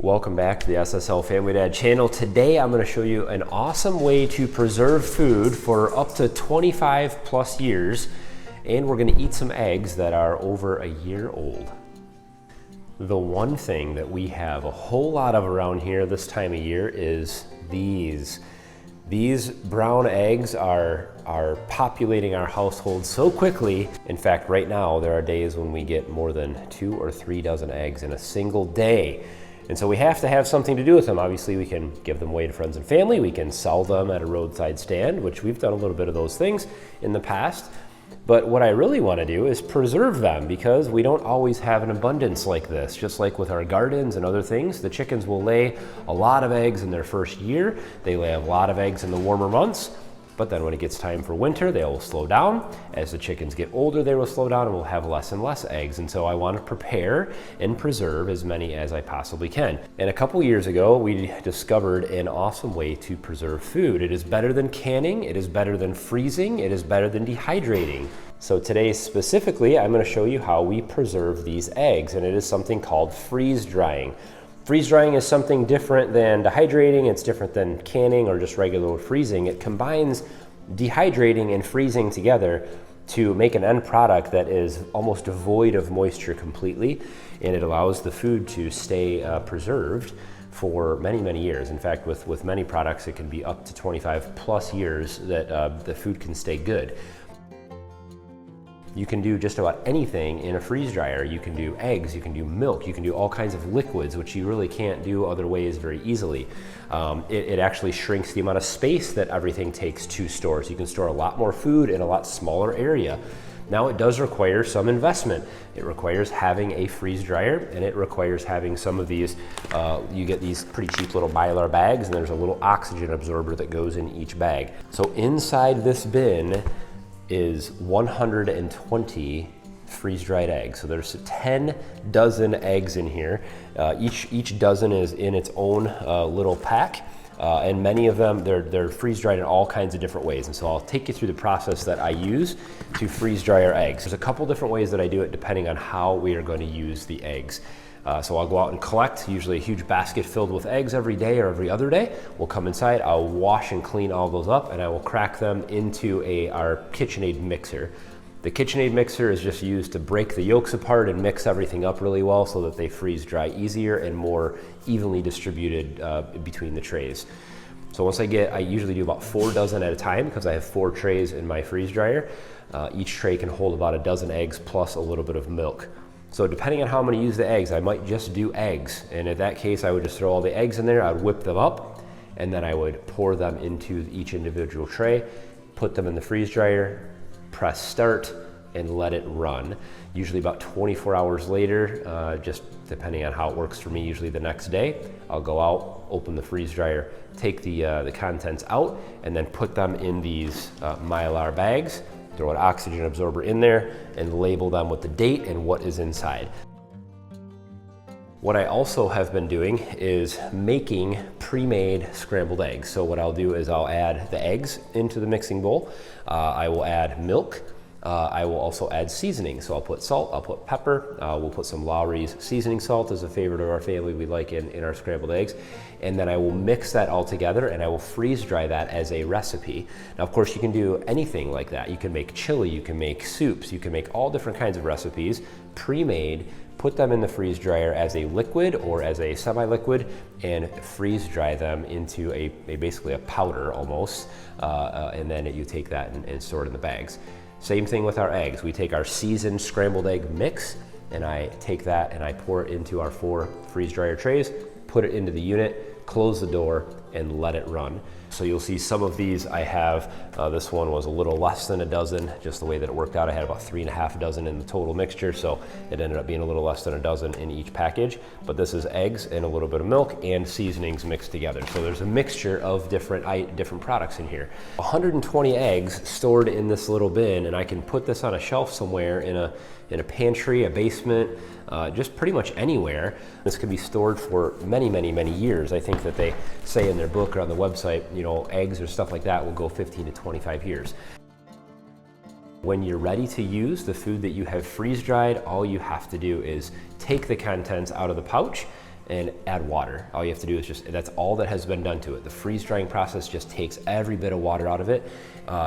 Welcome back to the SSLFamilyDad channel. Today I'm going to show you an awesome way to preserve food for up to 25 plus years, and we're going to eat some eggs that are over a year old. The one thing that we have a whole lot of around here this time of year is these. These brown eggs are populating our household so quickly. In fact, right now there are days when we get more than 2 or 3 dozen eggs in a single day. And so we have to have something to do with them. Obviously, we can give them away to friends and family. We can sell them at a roadside stand, which we've done a little bit of those things in the past. But what I really want to do is preserve them, because we don't always have an abundance like this. Just like with our gardens and other things, the chickens will lay a lot of eggs in their first year. They lay a lot of eggs in the warmer months. But then when it gets time for winter, they will slow down. As the chickens get older, they will slow down and we'll have less and less eggs. And so I want to prepare and preserve as many as I possibly can. And a couple years ago, we discovered an awesome way to preserve food. It is better than canning, it is better than freezing, it is better than dehydrating. So today specifically, I'm going to show you how we preserve these eggs, and it is something called freeze drying. Freeze drying is something different than dehydrating. It's different than canning or just regular freezing. It combines dehydrating and freezing together to make an end product that is almost devoid of moisture completely, and it allows the food to stay preserved for many, many years. In fact, with many products, it can be up to 25 plus years that the food can stay good. You can do just about anything in a freeze dryer. You can do eggs, you can do milk, you can do all kinds of liquids, which you really can't do other ways very easily. It actually shrinks the amount of space that everything takes to store. So you can store a lot more food in a lot smaller area. Now it does require some investment. It requires having a freeze dryer, and it requires having some of these, you get these pretty cheap little Mylar bags, and there's a little oxygen absorber that goes in each bag. So inside this bin is 120 freeze-dried eggs. So there's 10 dozen eggs in here. Each dozen is in its own little pack, and many of them, they're freeze-dried in all kinds of different ways. And so I'll take you through the process that I use to freeze-dry our eggs. There's a couple different ways that I do it depending on how we are going to use the eggs. So I'll go out and collect usually a huge basket filled with eggs every day or every other day. We'll come inside, I'll wash and clean all those up, and I will crack them into our KitchenAid mixer. The KitchenAid mixer is just used to break the yolks apart and mix everything up really well so that they freeze dry easier and more evenly distributed between the trays. So once I usually do about 4 dozen at a time, because I have 4 trays in my freeze dryer. Each tray can hold about a dozen eggs plus a little bit of milk. So depending on how I'm going to use the eggs, I might just do eggs. And in that case, I would just throw all the eggs in there, I'd whip them up, and then I would pour them into each individual tray, put them in the freeze dryer, press start, and let it run. Usually about 24 hours later, just depending on how it works for me, usually the next day, I'll go out, open the freeze dryer, take the contents out, and then put them in these Mylar bags, throw an oxygen absorber in there, and label them with the date and what is inside. What I also have been doing is making pre-made scrambled eggs. So what I'll do is I'll add the eggs into the mixing bowl. I will add milk. I will also add seasoning. So I'll put salt, I'll put pepper, we'll put some Lawry's seasoning salt as a favorite of our family we like in our scrambled eggs. And then I will mix that all together, and I will freeze dry that as a recipe. Now, of course, you can do anything like that. You can make chili, you can make soups, you can make all different kinds of recipes pre-made, put them in the freeze dryer as a liquid or as a semi-liquid, and freeze dry them into basically a powder almost. And then you take that and store it in the bags. Same thing with our eggs. We take our seasoned scrambled egg mix, and I take that and I pour it into our 4 freeze dryer trays, put it into the unit, close the door, and let it run. So you'll see some of these I have, this one was a little less than a dozen, just the way that it worked out. I had about 3.5 dozen in the total mixture, so it ended up being a little less than a dozen in each package. But this is eggs and a little bit of milk and seasonings mixed together. So there's a mixture of different products in here. 120 eggs stored in this little bin, and I can put this on a shelf somewhere in a pantry, a basement, just pretty much anywhere. This can be stored for many, many, many years. I think that they say in their book or on the website, eggs or stuff like that will go 15 to 25 years. When you're ready to use the food that you have freeze dried, all you have to do is take the contents out of the pouch, and add water. All you have to do is just, that's all that has been done to it. The freeze drying process just takes every bit of water out of it.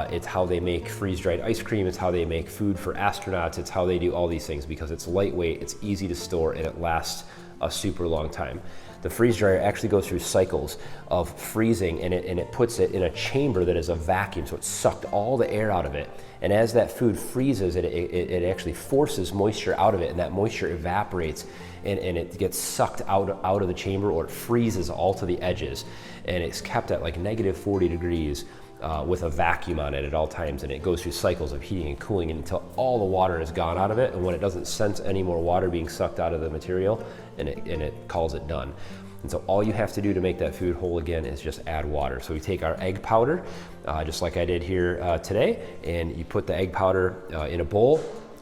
It's how they make freeze-dried ice cream. It's how they make food for astronauts. It's how they do all these things because it's lightweight, it's easy to store, and it lasts a super long time. The freeze dryer actually goes through cycles of freezing, and it puts it in a chamber that is a vacuum, so it sucked all the air out of it. And as that food freezes, it actually forces moisture out of it, and that moisture evaporates, and it gets sucked out of the chamber, or it freezes all to the edges, and it's kept at like -40 degrees with a vacuum on it at all times, and it goes through cycles of heating and cooling until all the water is gone out of it, and when it doesn't sense any more water being sucked out of the material, and it calls it done. And so all you have to do to make that food whole again is just add water. So we take our egg powder, just like I did here today, and you put the egg powder in a bowl,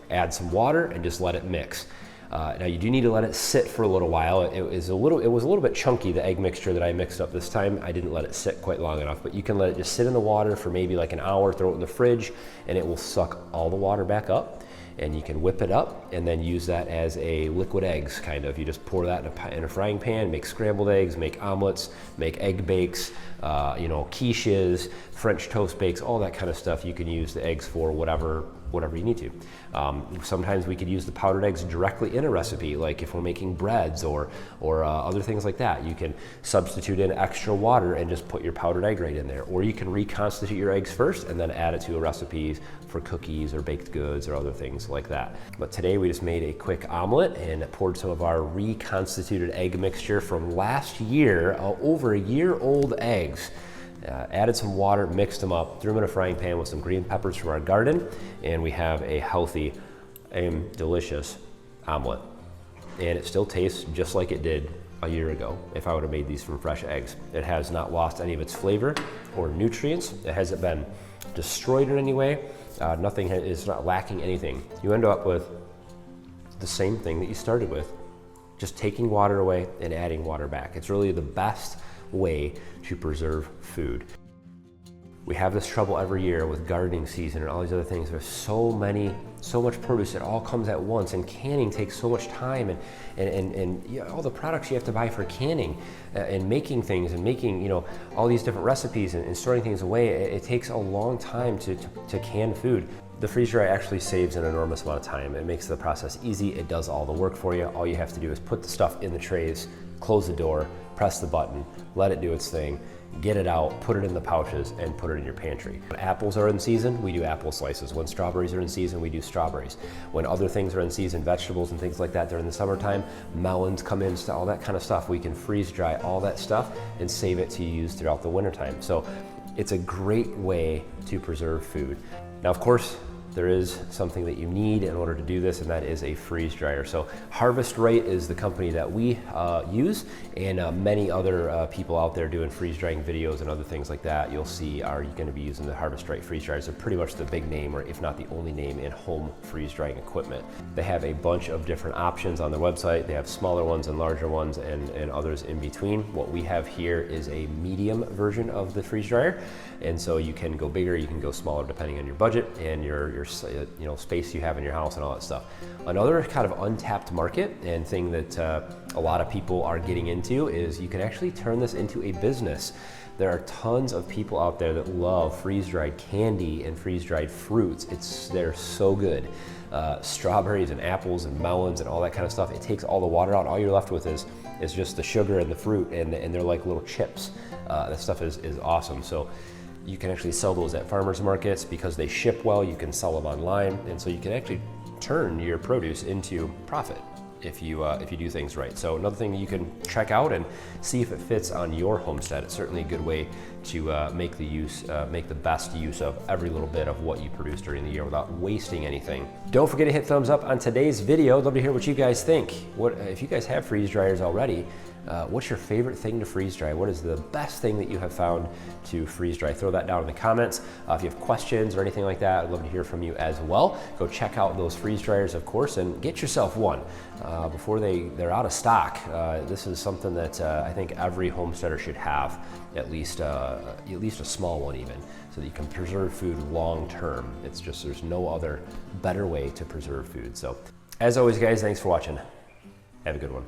add some water, and just let it mix. Now you do need to let it sit for a little while. It was a little bit chunky, the egg mixture that I mixed up this time. I didn't let it sit quite long enough, but you can let it just sit in the water for maybe like an hour, throw it in the fridge, and it will suck all the water back up. And you can whip it up and then use that as a liquid eggs, kind of. You just pour that in a frying pan, make scrambled eggs, make omelets, make egg bakes, quiches, French toast bakes, all that kind of stuff. You can use the eggs for whatever you need to. Sometimes we could use the powdered eggs directly in a recipe, like if we're making breads or other things like that. You can substitute in extra water and just put your powdered egg right in there. Or you can reconstitute your eggs first and then add it to a recipe for cookies or baked goods or other things like that. But today we just made a quick omelet and poured some of our reconstituted egg mixture from last year, over a year old eggs. Added some water, mixed them up, threw them in a frying pan with some green peppers from our garden, and we have a healthy and delicious omelet. And it still tastes just like it did a year ago if I would have made these from fresh eggs. It has not lost any of its flavor or nutrients. It hasn't been destroyed in any way. Nothing is not lacking anything. You end up with the same thing that you started with, just taking water away and adding water back. It's really the best way to preserve food. We have this trouble every year with gardening season and all these other things. There's so much produce. It all comes at once, and canning takes so much time, and all the products you have to buy for canning and making things and making all these different recipes and storing things away. It takes a long time to can food. The freeze dry actually saves an enormous amount of time. It makes the process easy. It does all the work for you. All you have to do is put the stuff in the trays, close the door, press the button, let it do its thing, get it out, put it in the pouches, and put it in your pantry. When apples are in season, we do apple slices. When strawberries are in season, we do strawberries. When other things are in season, vegetables and things like that during the summertime, melons come in, all that kind of stuff. We can freeze dry all that stuff and save it to use throughout the wintertime. So it's a great way to preserve food. Now, of course, there is something that you need in order to do this, and that is a freeze dryer. So Harvest Right is the company that we use, and many other people out there doing freeze drying videos and other things like that you'll see are going to be using the Harvest Right freeze dryers. They're pretty much the big name, or if not the only name, in home freeze drying equipment. They have a bunch of different options on their website. They have smaller ones and larger ones and others in between. What we have here is a medium version of the freeze dryer, and so you can go bigger, you can go smaller depending on your budget and your space you have in your house and all that stuff. Another kind of untapped market and thing that a lot of people are getting into is you can actually turn this into a business. There are tons of people out there that love freeze-dried candy and freeze-dried fruits. They're so good. Strawberries and apples and melons and all that kind of stuff. It takes all the water out. All you're left with is just the sugar and the fruit, and they're like little chips. That stuff is awesome. So you can actually sell those at farmers markets because they ship well. You can sell them online, and so you can actually turn your produce into profit if you do things right. So another thing you can check out and see if it fits on your homestead. It's certainly a good way to make the best use of every little bit of what you produce during the year without wasting anything. Don't forget to hit thumbs up on today's video. I'd love to hear what you guys think. If you guys have freeze dryers already, what's your favorite thing to freeze dry? What is the best thing that you have found to freeze dry? Throw that down in the comments. If you have questions or anything like that, I'd love to hear from you as well. Go check out those freeze dryers, of course, and get yourself one before they're out of stock. This is something that I think every homesteader should have, at least a small one even, so that you can preserve food long term. It's just, there's no other better way to preserve food. So as always, guys, thanks for watching. Have a good one.